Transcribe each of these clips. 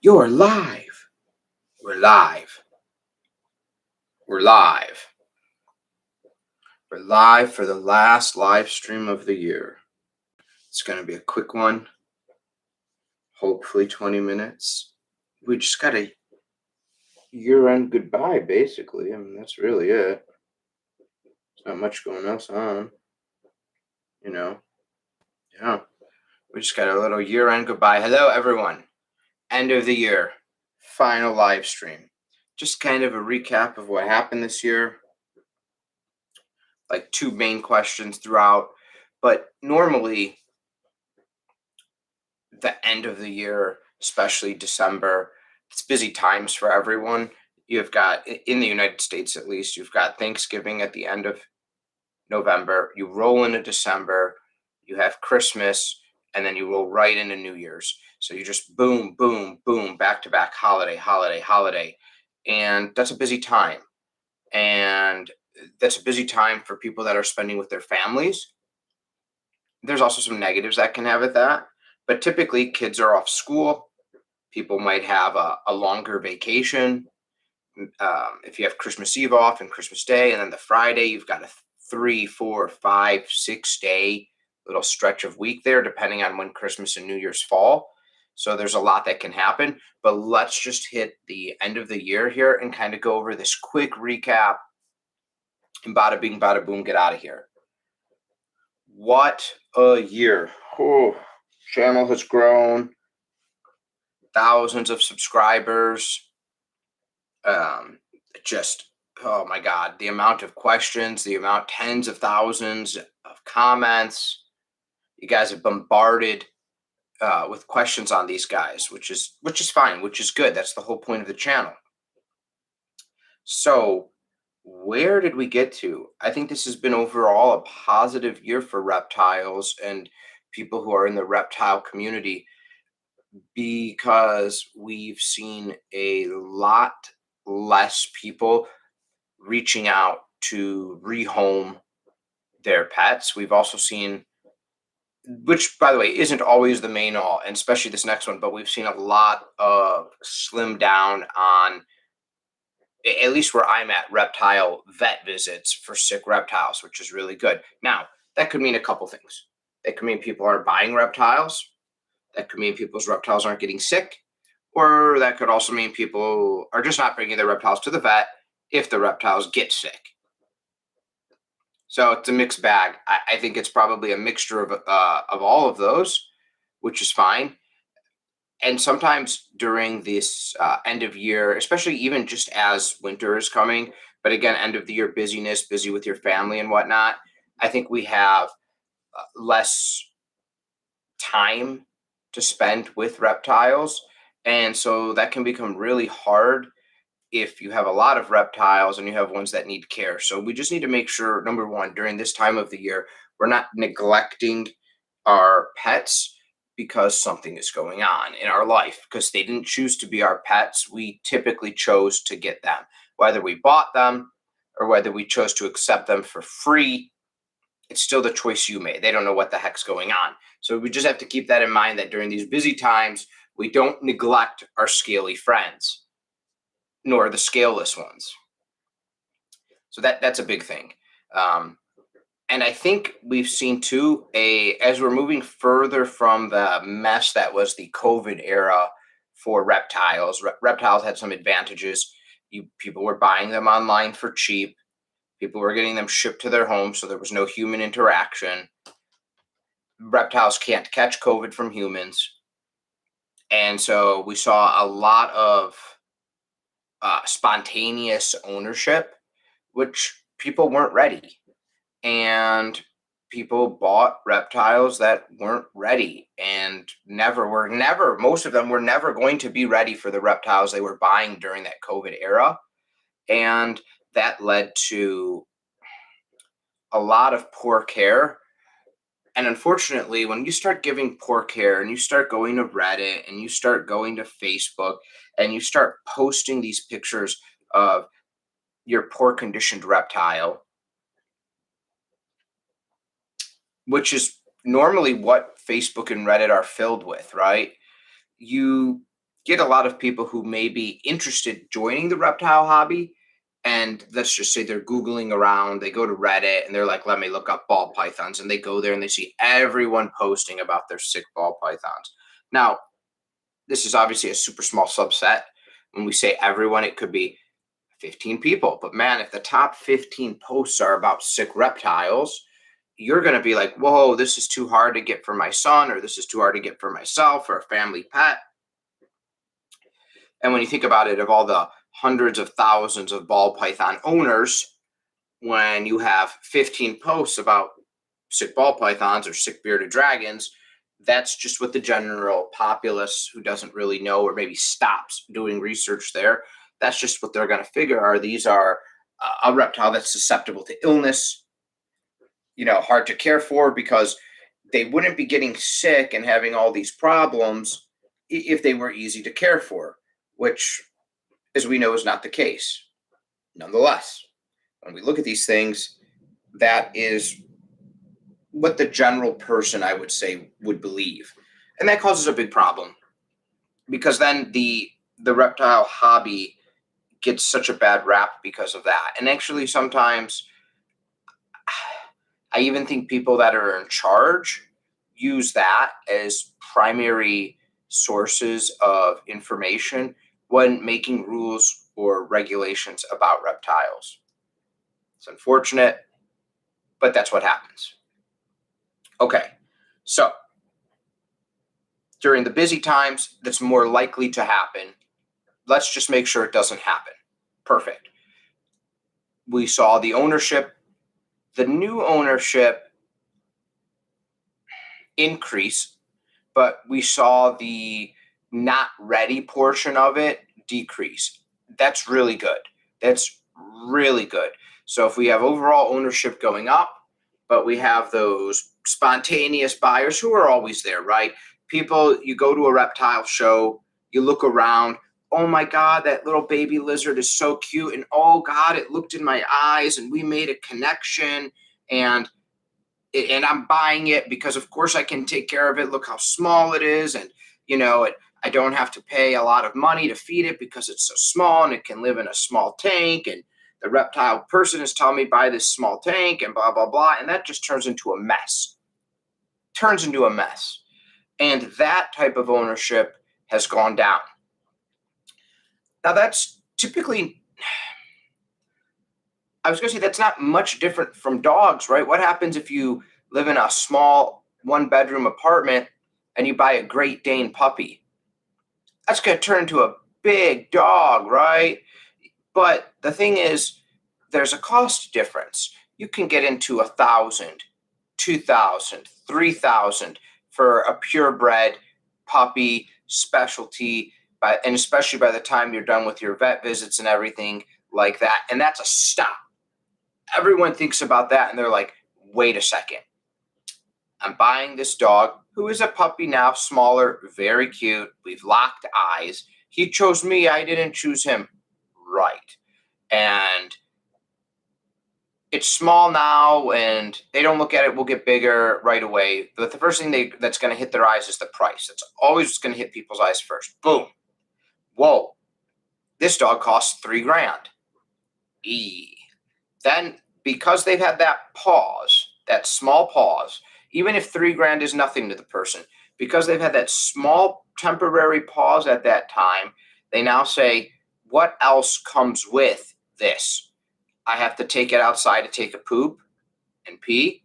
You're live. We're live. We're live. We're live for the last live stream of the year. It's going to be a quick one, hopefully 20 minutes. We just got a year-end goodbye, basically. I mean, that's really it. There's not much going else on, you know. Yeah. We just got a little year-end goodbye. Hello, everyone. End of the year. Final live stream. Just kind of a recap of what happened this year. Like two main questions throughout. But normally, the end of the year, especially December, it's busy times for everyone. You've got, in the United States at least, you've got Thanksgiving at the end of November. You roll into December, you have Christmas, and then you roll right into New Year's. So you just boom, boom, boom, back to back, holiday, holiday, holiday. And that's a busy time. And that's a busy time for people that are spending with their families. There's also some negatives that can have with that, but typically kids are off school. People might have a longer vacation. If you have Christmas Eve off and Christmas Day, and then the Friday, you've got a 3, 4, 5, 6 day little stretch of week there, depending on when Christmas and New Year's fall. So there's a lot that can happen, but let's just hit the end of the year here and kind of go over this quick recap and bada bing, bada boom, get out of here. What a year. Oh, channel has grown, thousands of subscribers. Just, oh my God, the amount of questions, the amount, tens of thousands of comments. You guys have bombarded with questions on these guys, which is fine, which is good. That's the whole point of the channel. So where did we get to? I think this has been overall a positive year for reptiles and people who are in the reptile community, because we've seen a lot less people reaching out to rehome their pets. We've also seen, which by the way isn't always the main all, and especially this next one, but we've seen a lot of slim down on, at least where I'm at, reptile vet visits for sick reptiles, which is really good. Now, that could mean a couple things. That could mean people aren't buying reptiles. That could mean people's reptiles aren't getting sick. Or that could also mean people are just not bringing their reptiles to the vet if the reptiles get sick. So it's a mixed bag. I think it's probably a mixture of all of those, which is fine. And sometimes during this end of year, especially even just as winter is coming, but again, end of the year busyness, busy with your family and whatnot, I think we have less time to spend with reptiles. And so that can become really hard if you have a lot of reptiles and you have ones that need care. So we just need to make sure, number one, during this time of the year, we're not neglecting our pets because something is going on in our life, because they didn't choose to be our pets. We typically chose to get them, whether we bought them or whether we chose to accept them for free. It's still the choice you made. They don't know what the heck's going on. So we just have to keep that in mind, that during these busy times, we don't neglect our scaly friends, nor the scaleless ones. So that's a big thing. And I think we've seen too, as we're moving further from the mess that was the COVID era for reptiles, reptiles had some advantages. People were buying them online for cheap. People were getting them shipped to their homes, so there was no human interaction. Reptiles can't catch COVID from humans. And so we saw a lot of spontaneous ownership, which people weren't ready. And people bought reptiles that weren't ready and most of them were never going to be ready for the reptiles they were buying during that COVID era. And that led to a lot of poor care. And unfortunately, when you start giving poor care and you start going to Reddit and you start going to Facebook and you start posting these pictures of your poor conditioned reptile, which is normally what Facebook and Reddit are filled with, right? You get a lot of people who may be interested joining the reptile hobby, and let's just say they're googling around, they go to Reddit and they're like, let me look up ball pythons, and they go there and they see everyone posting about their sick ball pythons. Now, this is obviously a super small subset. When we say everyone, it could be 15 people, but man, if the top 15 posts are about sick reptiles, you're going to be like, whoa, this is too hard to get for my son, or this is too hard to get for myself or a family pet. And when you think about it, of all the hundreds of thousands of ball python owners, when you have 15 posts about sick ball pythons or sick bearded dragons, that's just what the general populace who doesn't really know or maybe stops doing research there, that's just what they're going to figure are these are a reptile that's susceptible to illness, hard to care for, because they wouldn't be getting sick and having all these problems if they were easy to care for, which, as we know, is not the case. Nonetheless, when we look at these things, that is what the general person, I would say, would believe. And that causes a big problem, because then the reptile hobby gets such a bad rap because of that. And actually, sometimes I even think people that are in charge use that as primary sources of information when making rules or regulations about reptiles. It's unfortunate, but that's what happens. Okay, so during the busy times, that's more likely to happen. Let's just make sure it doesn't happen. Perfect. We saw the ownership, the new ownership increase, but we saw the not ready portion of it decrease. That's really good. That's really good. So if we have overall ownership going up, but we have those spontaneous buyers who are always there, right? People, you go to a reptile show, you look around, oh my God, that little baby lizard is so cute. And oh God, it looked in my eyes and we made a connection, and I'm buying it because of course I can take care of it. Look how small it is. And, I don't have to pay a lot of money to feed it because it's so small and it can live in a small tank. And the reptile person is telling me buy this small tank and blah, blah, blah. And that just turns into a mess. And that type of ownership has gone down. Now, that's typically, I was going to say, that's not much different from dogs, right? What happens if you live in a small one-bedroom apartment and you buy a Great Dane puppy? That's going to turn into a big dog, right? But the thing is, there's a cost difference. You can get into 1,000, 2,000, 3,000 for a purebred puppy specialty, and especially by the time you're done with your vet visits and everything like that. And that's a stop. Everyone thinks about that and they're like, wait a second. I'm buying this dog who is a puppy now, smaller, very cute. We've locked eyes. He chose me. I didn't choose him. Right. And it's small now and they don't look at it. We'll get bigger right away. But the first thing that's going to hit their eyes is the price. That's always going to hit people's eyes first. Boom. Whoa. This dog costs $3,000. Then, because they've had that pause, that small pause, even if $3,000 is nothing to the person, because they've had that small temporary pause at that time, they now say, what else comes with this? I have to take it outside to take a poop and pee.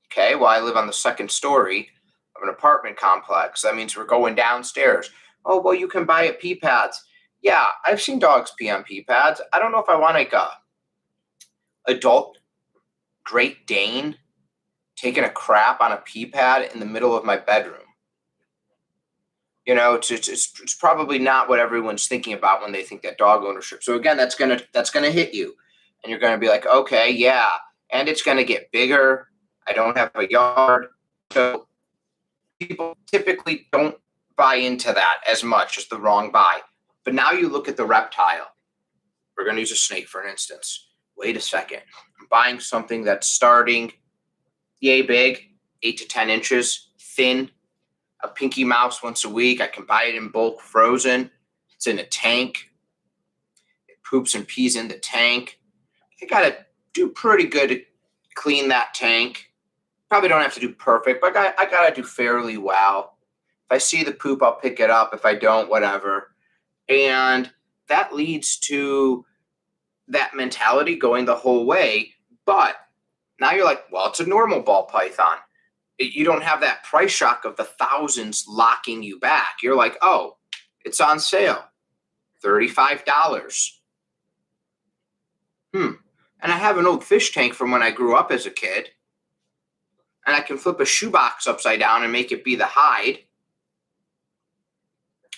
Okay, well, I live on the second story of an apartment complex. That means we're going downstairs. Oh, well, you can buy it pee pads. Yeah, I've seen dogs pee on pee pads. I don't know if I want like a adult Great Dane taking a crap on a pee pad in the middle of my bedroom. It's probably not what everyone's thinking about when they think that dog ownership. So again, that's gonna hit you, and you're gonna be like, okay, yeah, and it's gonna get bigger. I don't have a yard, so people typically don't buy into that as much as the wrong buy. But now you look at the reptile. We're gonna use a snake for an instance. Wait a second. I'm buying something that's starting yay big, 8 to 10 inches, thin, a pinky mouse once a week. I can buy it in bulk frozen. It's in a tank. It poops and pees in the tank. I gotta do pretty good to clean that tank. Probably don't have to do perfect, but I gotta do fairly well. If I see the poop, I'll pick it up. If I don't, whatever. And that leads to that mentality going the whole way. But now you're like, well, it's a normal ball python. You don't have that price shock of the thousands locking you back. You're like, oh, it's on sale, $35. And I have an old fish tank from when I grew up as a kid. And I can flip a shoebox upside down and make it be the hide.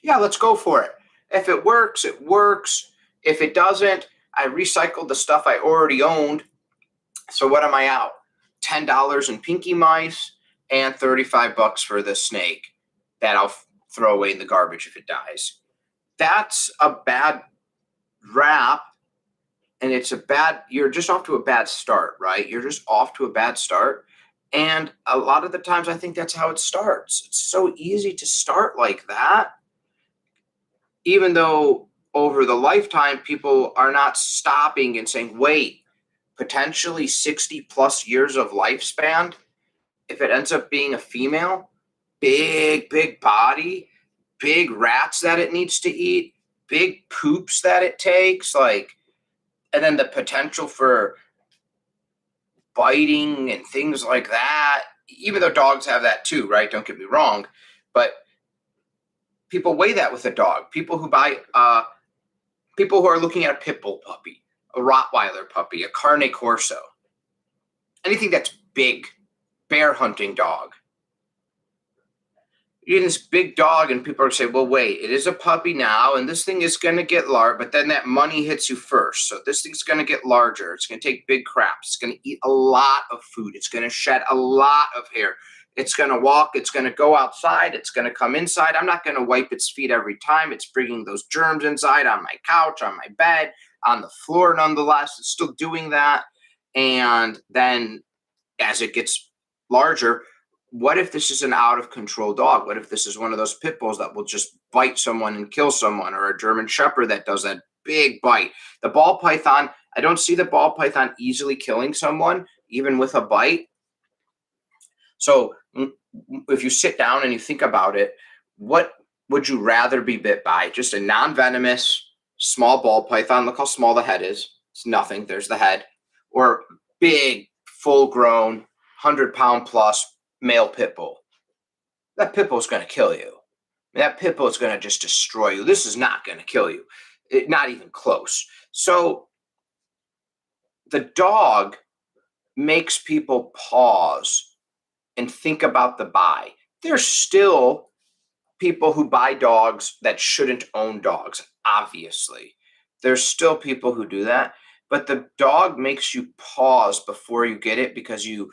Yeah, let's go for it. If it works, it works. If it doesn't, I recycled the stuff I already owned. So what am I out? $10 in pinky mice and $35 for the snake that I'll throw away in the garbage if it dies. That's a bad rap. And you're just off to a bad start, right? You're just off to a bad start. And a lot of the times I think that's how it starts. It's so easy to start like that, even though over the lifetime, people are not stopping and saying, wait, potentially 60 plus years of lifespan. If it ends up being a female, big body, big rats that it needs to eat, big poops that it takes, and then the potential for biting and things like that, even though dogs have that too, right? Don't get me wrong. But people weigh that with a dog. People who are looking at a pit bull puppy, a Rottweiler puppy, a Carne Corso, anything that's big, bear hunting dog. You get this big dog and people are saying, well, wait, it is a puppy now, and this thing is going to get large, but then that money hits you first. So this thing's going to get larger. It's going to take big craps. It's going to eat a lot of food. It's going to shed a lot of hair. It's going to walk. It's going to go outside. It's going to come inside. I'm not going to wipe its feet every time. It's bringing those germs inside on my couch, on my bed, on the floor nonetheless. It's still doing that. And then as it gets larger, what if this is an out of control dog? What if this is one of those pit bulls that will just bite someone and kill someone, or a German Shepherd that does that big bite? The ball python, I don't see the ball python easily killing someone, even with a bite. So if you sit down and you think about it, what would you rather be bit by? Just a non-venomous small ball python. Look how small the head is. It's nothing. There's the head. Or big, full-grown, 100-pound plus male pit bull. That pit bull is going to kill you. That pit bull is going to just destroy you. This is not going to kill you. Not even close. So the dog makes people pause and think about the buy. There's still people who buy dogs that shouldn't own dogs, obviously. There's still people who do that. But the dog makes you pause before you get it, because you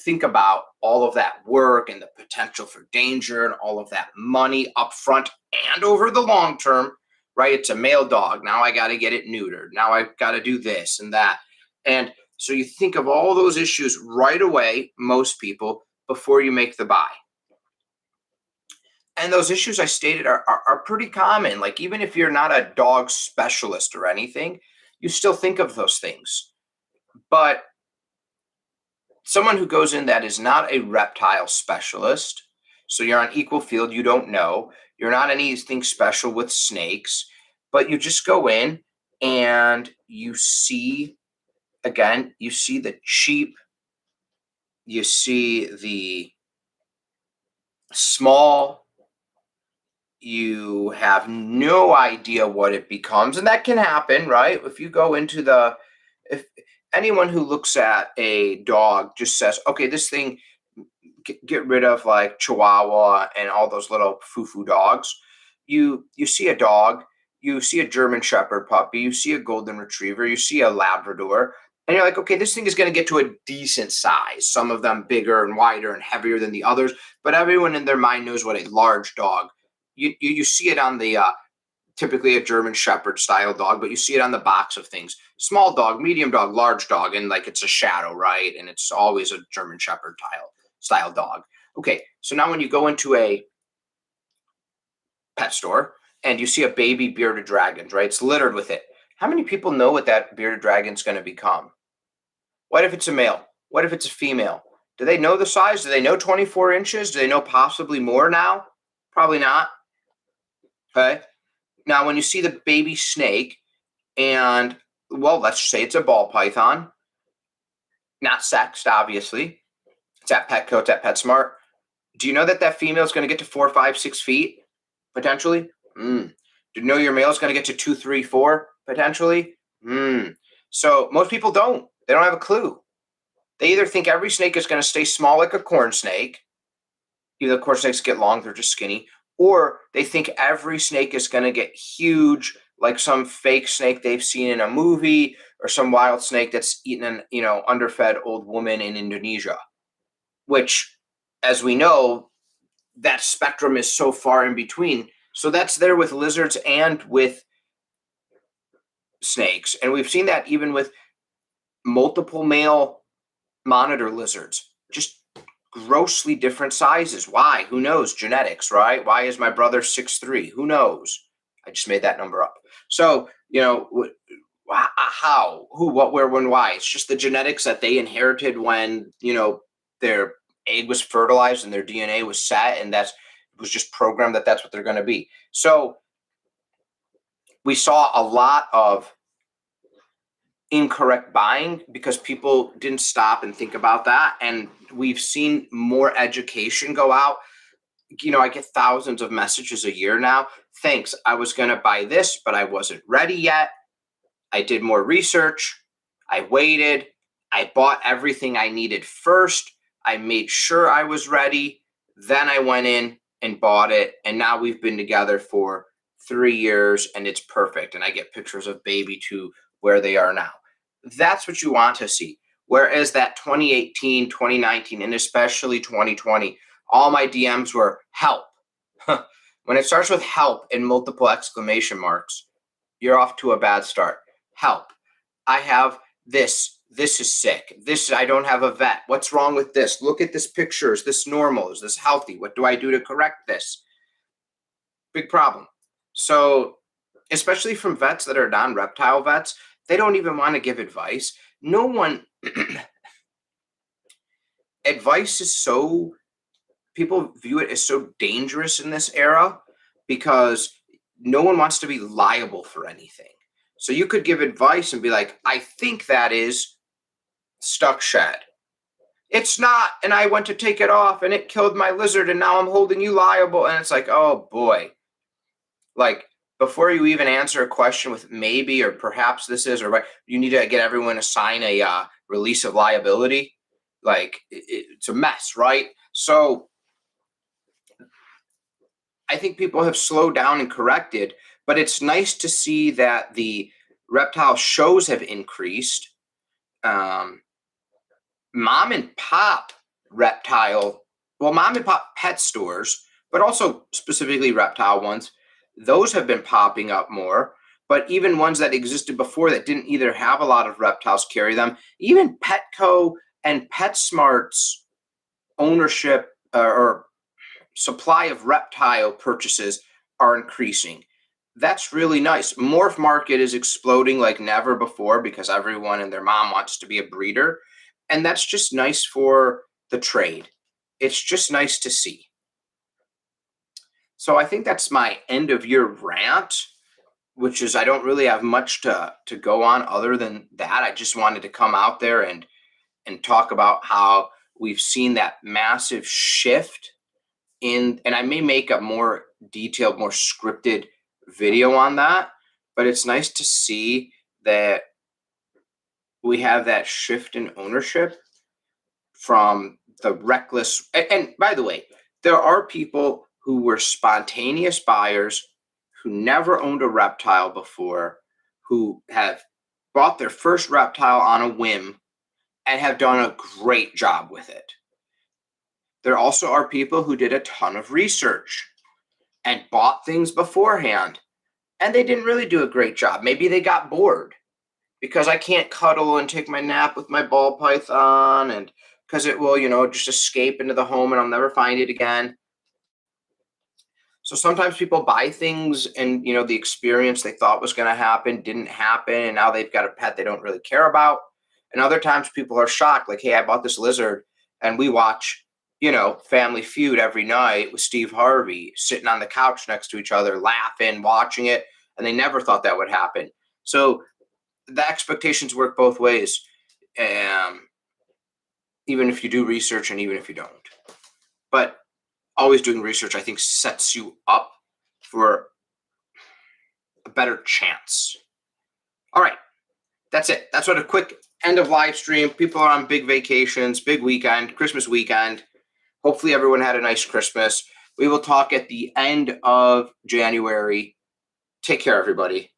think about all of that work and the potential for danger and all of that money up front and over the long term, right? It's a male dog. Now I got to get it neutered. Now I've got to do this and that. And so you think of all those issues right away, most people, before you make the buy. And those issues I stated are pretty common. Like, even if you're not a dog specialist or anything, you still think of those things. But someone who goes in that is not a reptile specialist, so you're on equal field, you don't know, you're not anything special with snakes, but you just go in and you see the cheap, you see the small, you have no idea what it becomes. And that can happen, right? If you go into if anyone who looks at a dog just says, okay, this thing, get rid of like Chihuahua and all those little foo-foo dogs. You see a dog, you see a German Shepherd puppy, you see a Golden Retriever, you see a Labrador, and you're like, okay, this thing is going to get to a decent size. Some of them bigger and wider and heavier than the others, but everyone in their mind knows what a large dog. You see it on the typically a German Shepherd style dog, but you see it on the box of things. Small dog, medium dog, large dog, and like it's a shadow, right? And it's always a German Shepherd style dog. Okay, so now when you go into a pet store and you see a baby bearded dragon, right? It's littered with it. How many people know what that bearded dragon's going to become? What if it's a male? What if it's a female? Do they know the size? Do they know 24 inches? Do they know possibly more now? Probably not. Okay. Now, when you see the baby snake, and well, let's say it's a ball python, not sexed, obviously. It's at Petco, it's at PetSmart. Do you know that that female is going to get to 4, 5, 6 feet potentially? Do you know your male is going to get to 2, 3, 4 potentially? So most people don't. They don't have a clue. They either think every snake is going to stay small like a corn snake, even though corn snakes get long, they're just skinny, or they think every snake is going to get huge like some fake snake they've seen in a movie or some wild snake that's eaten an underfed old woman in Indonesia, which, as we know, that spectrum is so far in between. So that's there with lizards and with snakes. And we've seen that even with multiple male monitor lizards, just grossly different sizes. Why? Who knows? Genetics, right? Why is my brother 6'3"? Who knows? I just made that number up. So, how, who, what, where, when, why? It's just the genetics that they inherited when, their egg was fertilized and their DNA was set, and it was just programmed that that's what they're going to be. So we saw a lot of incorrect buying because people didn't stop and think about that. And we've seen more education go out. I get thousands of messages a year now. Thanks. I was going to buy this, but I wasn't ready yet. I did more research. I waited. I bought everything I needed first. I made sure I was ready. Then I went in and bought it. And now we've been together for 3 years and it's perfect. And I get pictures of baby to where they are now. That's what you want to see. Whereas that 2018, 2019, and especially 2020, all my DMs were help. When it starts with help in multiple exclamation marks, you're off to a bad start. Help. I have this. This is sick. I don't have a vet. What's wrong with this? Look at this picture. Is this normal? Is this healthy? What do I do to correct this? Big problem. So, especially from vets that are non-reptile vets, they don't even want to give advice. No one, advice is so, people view it as so dangerous in this era because no one wants to be liable for anything. So you could give advice and be like, I think that is stuck shed. It's not, and I went to take it off and it killed my lizard and now I'm holding you liable. And it's like, oh boy. Like, before you even answer a question with maybe or perhaps this is or right, you need to get everyone to sign a release of liability. Like, it's a mess, right? So I think people have slowed down and corrected, but it's nice to see that the reptile shows have increased. Mom and pop mom and pop pet stores, but also specifically reptile ones, those have been popping up more. But even ones that existed before that didn't either have a lot of reptiles carry them, even Petco and PetSmart's ownership or supply of reptile purchases are increasing. That's really nice. Morph market is exploding like never before because everyone and their mom wants to be a breeder. And that's just nice for the trade. It's just nice to see. So I think that's my end of year rant, which is I don't really have much to go on other than that. I just wanted to come out there and talk about how we've seen that massive shift and I may make a more detailed, more scripted video on that, but it's nice to see that we have that shift in ownership from the reckless. And by the way, there are people who were spontaneous buyers who never owned a reptile before, who have bought their first reptile on a whim and have done a great job with it. There also are people who did a ton of research and bought things beforehand, and they didn't really do a great job. Maybe they got bored because I can't cuddle and take my nap with my ball python, and because it will, just escape into the home and I'll never find it again. So sometimes people buy things and, the experience they thought was going to happen didn't happen. And now they've got a pet they don't really care about. And other times people are shocked, like, hey, I bought this lizard and we watch, Family Feud every night with Steve Harvey sitting on the couch next to each other, laughing, watching it. And they never thought that would happen. So the expectations work both ways. Um, Even if you do research and even if you don't. But always doing research, I think, sets you up for a better chance. All right, that's it. That's what a quick end of live stream. People are on big vacations, big weekend, Christmas weekend. Hopefully, everyone had a nice Christmas. We will talk at the end of January. Take care, everybody.